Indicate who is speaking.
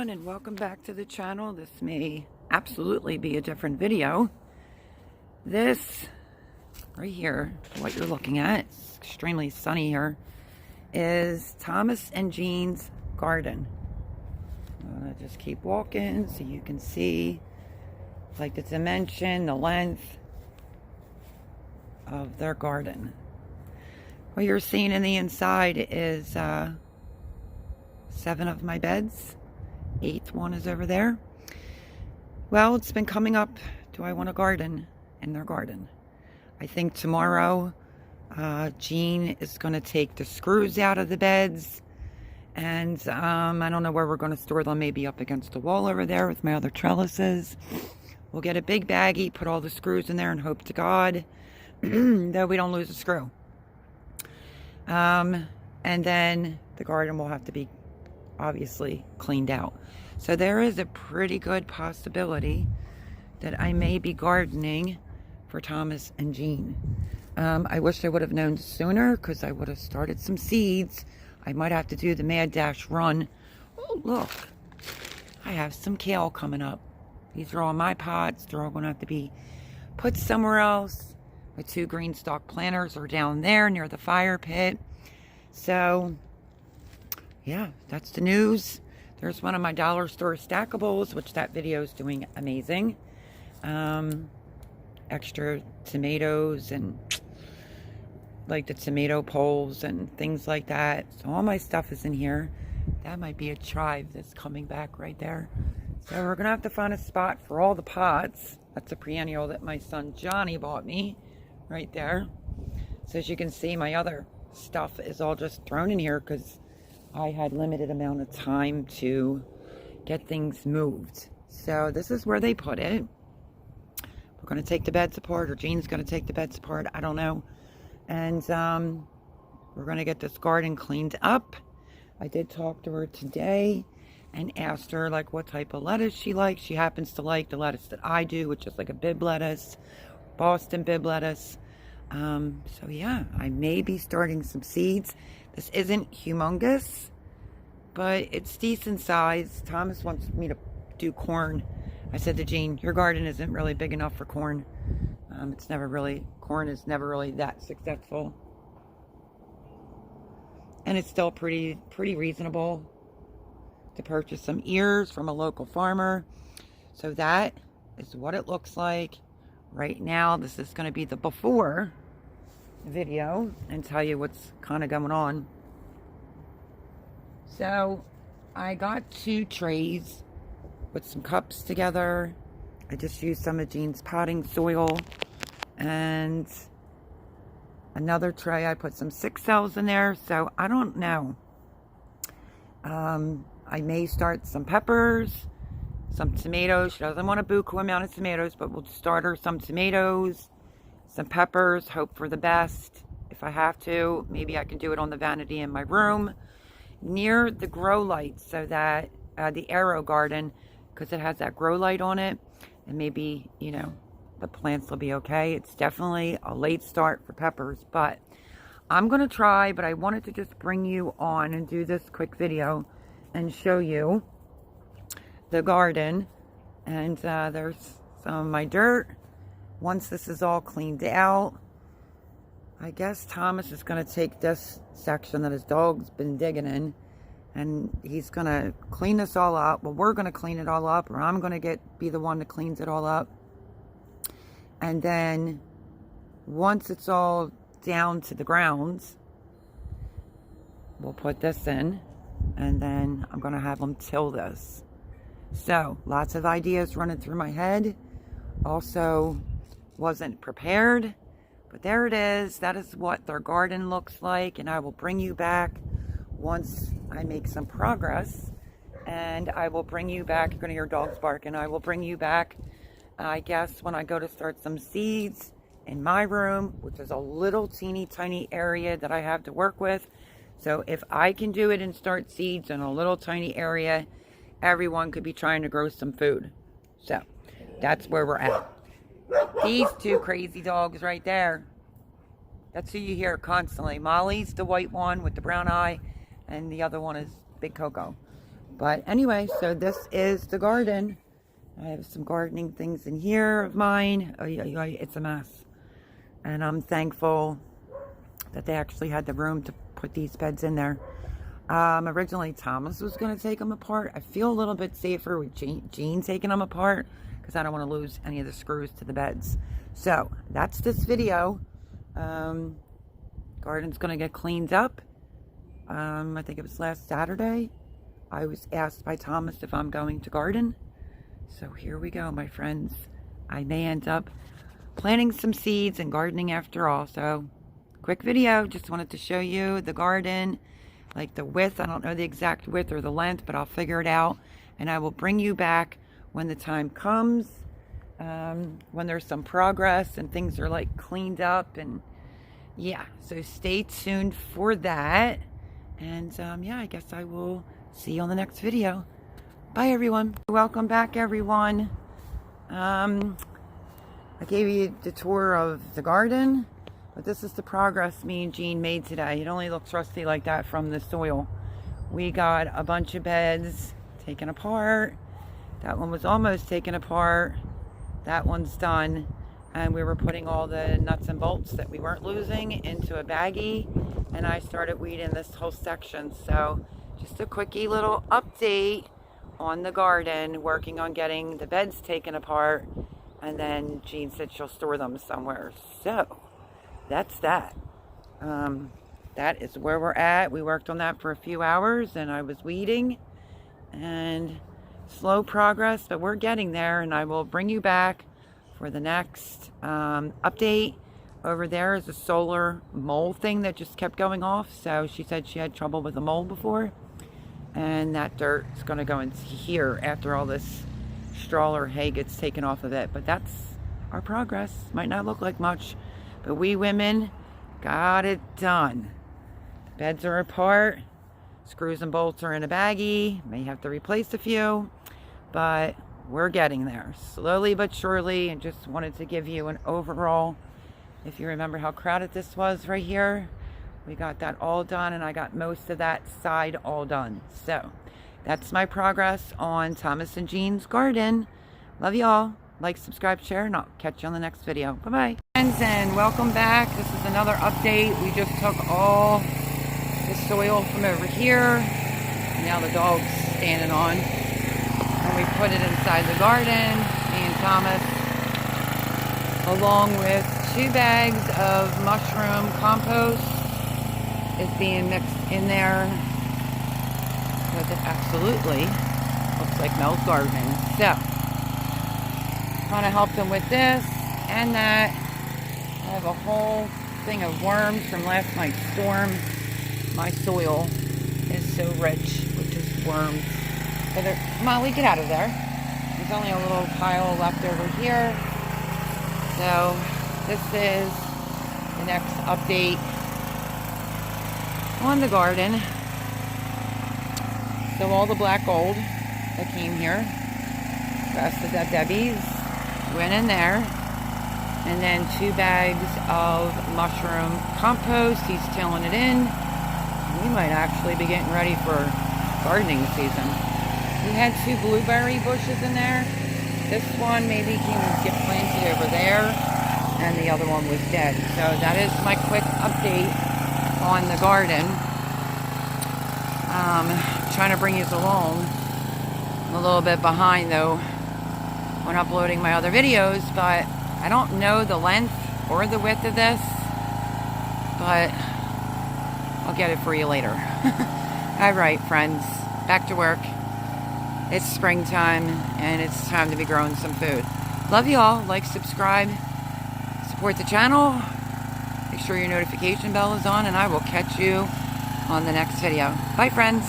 Speaker 1: everyone, and welcome back to the channel. This may absolutely be a different video. This right here, what you're looking at, it's extremely sunny here, is Thomas and Jean's garden. I'm gonna just keep walking so you can see like the dimension, the length of their garden. What you're seeing in the inside is 7 of my beds. 8th one is over there. Well, it's been coming up. Do I want a garden in their garden? I think tomorrow Jean is going to take the screws out of the beds, and I don't know where we're going to store them. Maybe up against the wall over there with my other trellises. We'll get a big baggie, put all the screws in there, and hope to God that we don't lose a screw. And then the garden will have to be obviously cleaned out. So there is a pretty good possibility that I may be gardening for Thomas and Jean. I wish I would have known sooner, because I would have started some seeds. I might have to do the mad dash run. Oh, look, I have some kale coming up. These are all my pots. They're all going to have to be put somewhere else. My 2 green stalk planters are down there near the fire pit. So yeah, that's the news. There's one of my dollar store stackables, which that video is doing amazing. Extra tomatoes and like the tomato poles and things like that. So all my stuff is in here. That might be a chive that's coming back right there. So we're gonna have to find a spot for all the pots. That's a perennial that my son Johnny bought me right there. So as you can see, my other stuff is all just thrown in here because I had limited amount of time to get things moved. So this is where they put it. We're going to take the beds apart, or Jean's going to take the beds apart. I don't know. And we're going to get this garden cleaned up. I did talk to her today and asked her like what type of lettuce she likes. She happens to like the lettuce that I do, which is like a bib lettuce, Boston bib lettuce. So yeah, I may be starting some seeds. This isn't humongous, but it's decent size. Thomas wants me to do corn. I said to Jean, your garden isn't really big enough for corn. Corn is never really that successful. And it's still pretty reasonable to purchase some ears from a local farmer. So that is what it looks like right now. This is going to be the before video and tell you what's kind of going on. So I got 2 trays with some cups together. I just used some of Jean's potting soil, and another tray I put some 6 cells in there. So I don't know, I may start some peppers, some tomatoes. She doesn't want a buku amount of tomatoes, but we'll start her some tomatoes, some peppers, hope for the best. If I have to, maybe I can do it on the vanity in my room near the grow light, so that the arrow garden, because it has that grow light on it, and maybe, you know, the plants will be okay. It's definitely a late start for peppers, but I'm going to try. But I wanted to just bring you on and do this quick video and show you the garden. And there's some of my dirt. Once this is all cleaned out, I guess Thomas is going to take this section that his dog's been digging in, and he's going to clean this all up. Well, we're going to clean it all up, or I'm going to be the one that cleans it all up. And then once it's all down to the grounds, we'll put this in, and then I'm going to have them till this. So lots of ideas running through my head. Also, wasn't prepared, but there it is. That is what their garden looks like, and I will bring you back once I make some progress, and I will bring you back. You're gonna hear dogs bark, and I will bring you back, I guess, when I go to start some seeds in my room, which is a little teeny tiny area that I have to work with. So if I can do it and start seeds in a little tiny area, everyone could be trying to grow some food. So that's where we're at. These 2 crazy dogs right there, that's who you hear constantly. Molly's the white one with the brown eye, and the other one is Big Coco. But anyway, so this is the garden. I have some gardening things in here of mine. Oh, yeah, it's a mess. And I'm thankful that they actually had the room to put these beds in there. Originally, Thomas was going to take them apart. I feel a little bit safer with Jean taking them apart because I don't want to lose any of the screws to the beds. So, that's this video. Garden's going to get cleaned up. I think it was last Saturday. I was asked by Thomas if I'm going to garden. So here we go, my friends. I may end up planting some seeds and gardening after all. So, quick video. Just wanted to show you the garden. Like the width. I don't know the exact width or the length, but I'll figure it out. And I will bring you back when the time comes. When there's some progress and things are like cleaned up. And yeah, so stay tuned for that. And yeah, I guess I will see you on the next video. Bye, everyone. Welcome back, everyone. I gave you the tour of the garden, but this is the progress me and Jean made today. It only looks rusty like that from the soil. We got a bunch of beds taken apart. That one was almost taken apart. That one's done. And we were putting all the nuts and bolts that we weren't losing into a baggie. And I started weeding this whole section. So just a quickie little update on the garden, working on getting the beds taken apart. And then Jean said she'll store them somewhere. So that's that. That is where we're at. We worked on that for a few hours and I was weeding. And slow progress, but we're getting there. And I will bring you back for the next update. Over there is a solar mole thing that just kept going off. So she said she had trouble with a mole before. And that dirt is going to go into here after all this straw or hay gets taken off of it. But that's our progress. Might not look like much, but we women got it done. The beds are apart. Screws and bolts are in a baggie. May have to replace a few, but we're getting there slowly but surely. And just wanted to give you an overall, if you remember how crowded this was right here, we got that all done, and I got most of that side all done. So that's my progress on Thomas and Jean's garden. Love y'all. Like, subscribe, share, and I'll catch you on the next video. Bye-bye. Friends, and welcome back. This is another update. We just took all the soil from over here. Now the dog's standing on. And we put it inside the garden, me and Thomas, along with 2 bags of mushroom compost is being mixed in there because it absolutely looks like Mel's gardening. So, kind of helped him with this and that. I have a whole thing of worms from last night's storm. My soil is so rich with just worms. Molly, get out of there. There's only a little pile left over here. So, this is the next update on the garden. So all the black gold that came here, rest of that Debbie's, went in there. And then 2 bags of mushroom compost. He's tilling it in. We might actually be getting ready for gardening season. We had 2 blueberry bushes in there. This one maybe can get planted over there, and the other one was dead. So that is my quick update on the garden. Trying to bring you along. I'm a little bit behind though on uploading my other videos, but I don't know the length or the width of this, but I'll get it for you later. Alright, friends, back to work. It's springtime and it's time to be growing some food. Love you all. Like, subscribe, support the channel. Make sure your notification bell is on, and I will catch you on the next video. Bye, friends.